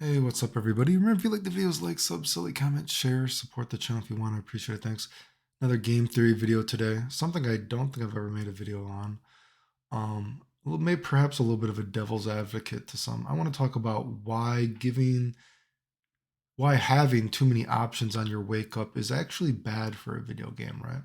Hey, what's up, everybody? Remember, if you like the videos, like, sub, silly, comment, share, support the channel if you want. I appreciate it. Thanks. Another game theory video today. Something I don't think I've ever made a video on. Maybe perhaps a little bit of a devil's advocate to some. I want to talk about why having too many options on your wake up is actually bad for a video game, right?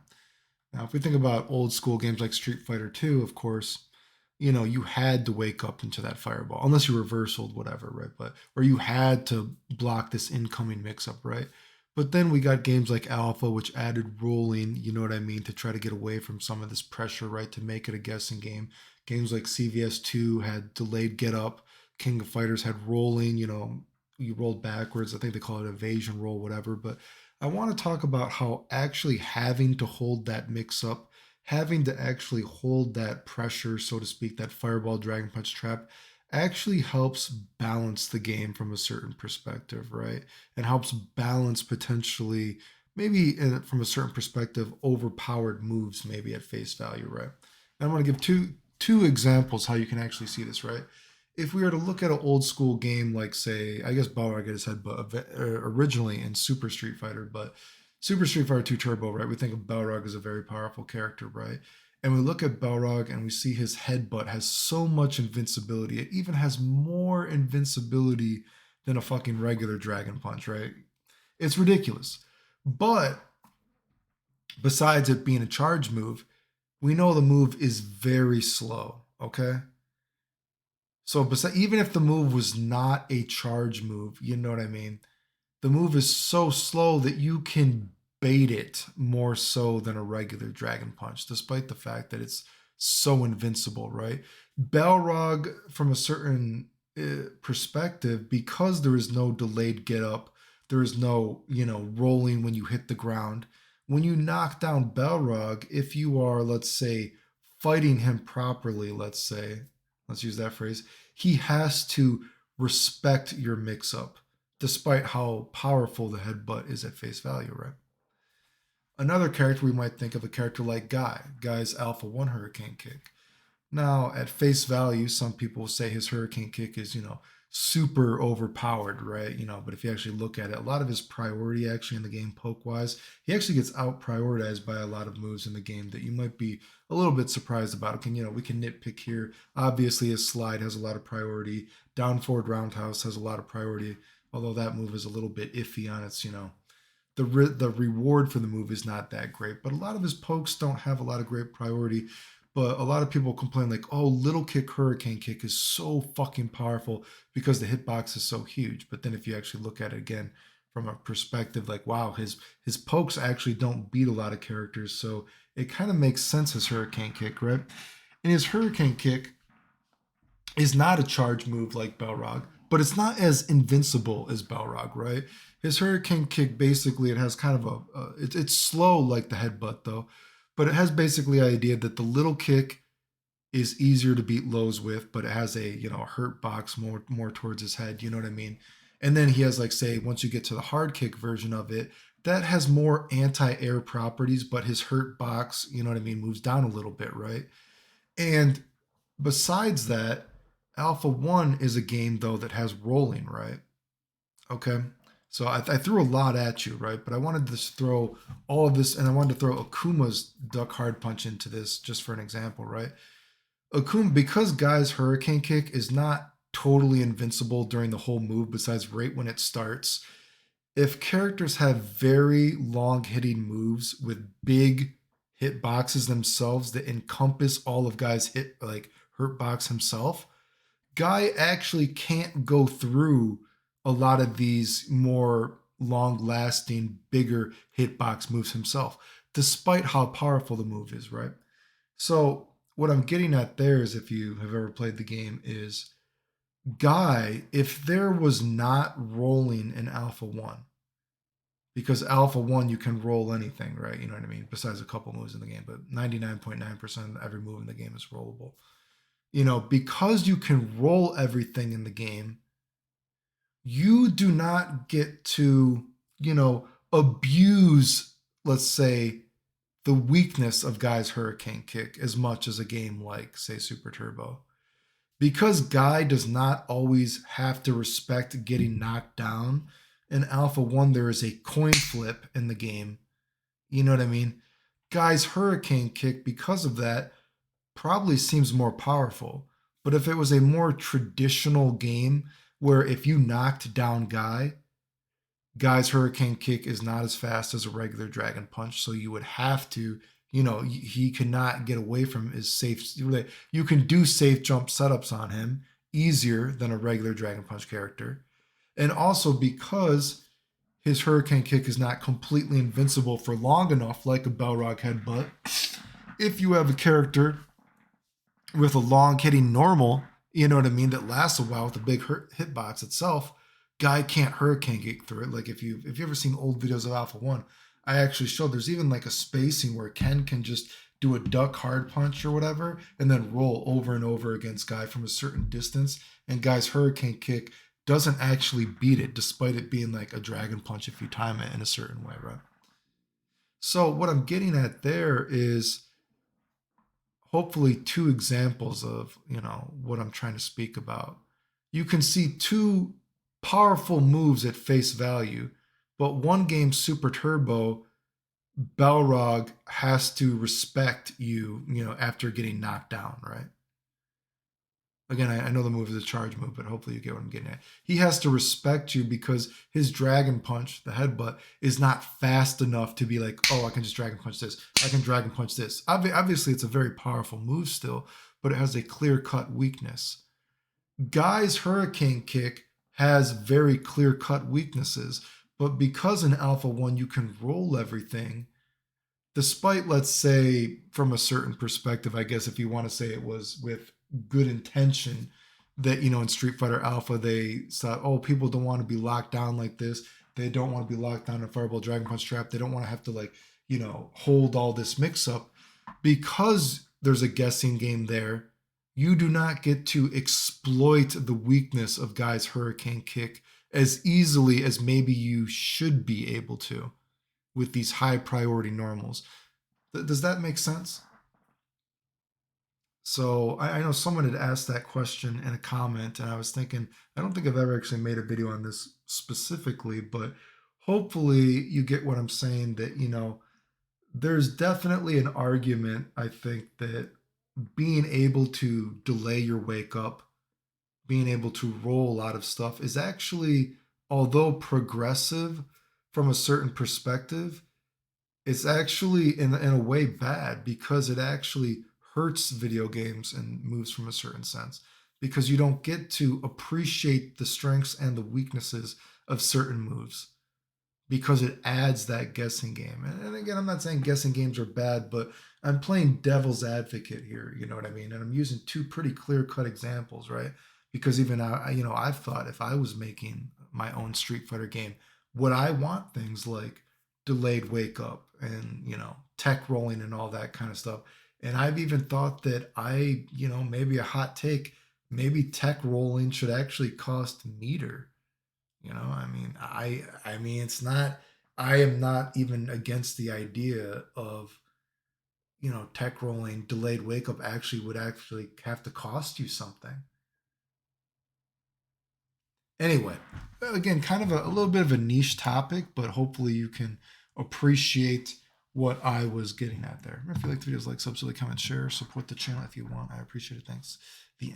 Now, if we think about old school games like Street Fighter 2, of course, you had to wake up into that fireball, unless you reversaled whatever, right? Or you had to block this incoming mix up, right? But then we got games like Alpha, which added rolling, you know what I mean, to try to get away from some of this pressure, right? To make it a guessing game. Games like CVS2 had delayed get up. King of Fighters had rolling, you rolled backwards. I think they call it evasion roll, whatever. But I want to talk about how actually having to hold that mix up, having to actually hold that pressure, so to speak, that fireball, dragon punch trap, actually helps balance the game from a certain perspective, right? And helps balance potentially, maybe from a certain perspective, overpowered moves, maybe at face value, right? And I'm going to give two examples how you can actually see this, right? If we were to look at an old school game like, say, I guess Balrog had his head, but originally in Super Street Fighter, but Super Street Fighter 2 Turbo, right? We think of Balrog as a very powerful character, right? And we look at Balrog and we see his headbutt has so much invincibility. It even has more invincibility than a fucking regular Dragon Punch, right? It's ridiculous. But besides it being a charge move, we know the move is very slow, okay? So even if the move was not a charge move, you know what I mean? The move is so slow that you can bait it more so than a regular Dragon Punch, despite the fact that it's so invincible, right? Balrog, from a certain perspective, because there is no delayed get up, there is no, rolling when you hit the ground. When you knock down Balrog, if you are, let's say, fighting him properly, let's use that phrase, he has to respect your mix up despite how powerful the headbutt is at face value, right? Another character we might think of a character like Guy. Guy's Alpha 1 Hurricane Kick. Now, at face value, some people say his Hurricane Kick is, super overpowered, right? But if you actually look at it, a lot of his priority actually in the game poke wise, he actually gets out prioritized by a lot of moves in the game that you might be a little bit surprised about. We can nitpick here. Obviously, his slide has a lot of priority. Down forward roundhouse has a lot of priority, although that move is a little bit iffy on its, the reward for the move is not that great. But a lot of his pokes don't have a lot of great priority. But a lot of people complain like, oh, little kick hurricane kick is so fucking powerful because the hitbox is so huge. But then if you actually look at it again from a perspective like, wow, his pokes actually don't beat a lot of characters, so it kind of makes sense his hurricane kick, right? And his hurricane kick is not a charge move like Balrog, but it's not as invincible as Balrog, right? His Hurricane Kick basically it has kind of it's slow like the headbutt though, but it has basically the idea that the little kick is easier to beat lows with, but it has a hurt box more towards his head. You know what I mean? And then he has like say once you get to the hard kick version of it, that has more anti-air properties, but his hurt box, you know what I mean, moves down a little bit, right? And besides that, Alpha 1 is a game, though, that has rolling, right? Okay. So I threw a lot at you, right? But I wanted to throw all of this, and I wanted to throw Akuma's Duck Hard Punch into this just for an example, right? Akuma, because Guy's Hurricane Kick is not totally invincible during the whole move, besides right when it starts. If characters have very long hitting moves with big hit boxes themselves that encompass all of Guy's hit, like hurt box himself, Guy actually can't go through a lot of these more long lasting, bigger hitbox moves himself, despite how powerful the move is, right? So, what I'm getting at there is if you have ever played the game, is Guy, if there was not rolling in Alpha 1, because Alpha 1 you can roll anything, right? You know what I mean? Besides a couple moves in the game, but 99.9% of every move in the game is rollable. Because you can roll everything in the game, you do not get to, abuse, let's say, the weakness of Guy's Hurricane Kick as much as a game like, say, Super Turbo. Because Guy does not always have to respect getting knocked down, in Alpha 1, there is a coin flip in the game. You know what I mean? Guy's Hurricane Kick, because of that, probably seems more powerful. But if it was a more traditional game where if you knocked down Guy's Hurricane Kick is not as fast as a regular Dragon Punch, so you would have to, he cannot get away from his safe. You can do safe jump setups on him easier than a regular Dragon Punch character. And also because his Hurricane Kick is not completely invincible for long enough, like a Balrog Headbutt, if you have a character with a long hitting normal, you know what I mean, that lasts a while with a big hitbox itself, Guy can't Hurricane Kick through it. Like if you've ever seen old videos of Alpha 1, I actually showed there's even like a spacing where Ken can just do a duck hard punch or whatever and then roll over and over against Guy from a certain distance, and Guy's Hurricane Kick doesn't actually beat it despite it being like a dragon punch if you time it in a certain way, right? So what I'm getting at there is hopefully two examples of, what I'm trying to speak about. You can see two powerful moves at face value, but one game, Super Turbo, Balrog has to respect you, after getting knocked down, right? Again, I know the move is a charge move, but hopefully you get what I'm getting at. He has to respect you because his Dragon Punch, the headbutt, is not fast enough to be like, oh, I can just Dragon Punch this. I can Dragon Punch this. Obviously, it's a very powerful move still, but it has a clear-cut weakness. Guy's Hurricane Kick has very clear-cut weaknesses, but because in Alpha 1 you can roll everything, despite, let's say, from a certain perspective, I guess if you want to say it was with good intention, that, in Street Fighter Alpha, they thought, oh, people don't want to be locked down like this. They don't want to be locked down in a Fireball Dragon Punch trap. They don't want to have to, like, hold all this mix up. Because there's a guessing game there, you do not get to exploit the weakness of Guy's Hurricane Kick as easily as maybe you should be able to with these high priority normals. Does that make sense? So I know someone had asked that question in a comment, and I was thinking, I don't think I've ever actually made a video on this specifically, but hopefully you get what I'm saying, that, there's definitely an argument, I think, that being able to delay your wake up, being able to roll a lot of stuff is actually, although progressive from a certain perspective, it's actually in a way bad because it actually hurts video games and moves from a certain sense, because you don't get to appreciate the strengths and the weaknesses of certain moves because it adds that guessing game. And again, I'm not saying guessing games are bad, but I'm playing devil's advocate here, you know what I mean? And I'm using two pretty clear cut examples, right? Because even I've thought if I was making my own Street Fighter game, would I want things like delayed wake up and, tech rolling and all that kind of stuff? And I've even thought that maybe a hot take, maybe tech rolling should actually cost meter. I mean, it's not. I am not even against the idea of, tech rolling delayed wake up actually would actually have to cost you something. Anyway, again, kind of a little bit of a niche topic, but hopefully you can appreciate what I was getting at there. If you like the videos, like, subscribe, comment, share, support the channel if you want. I appreciate it. Thanks. The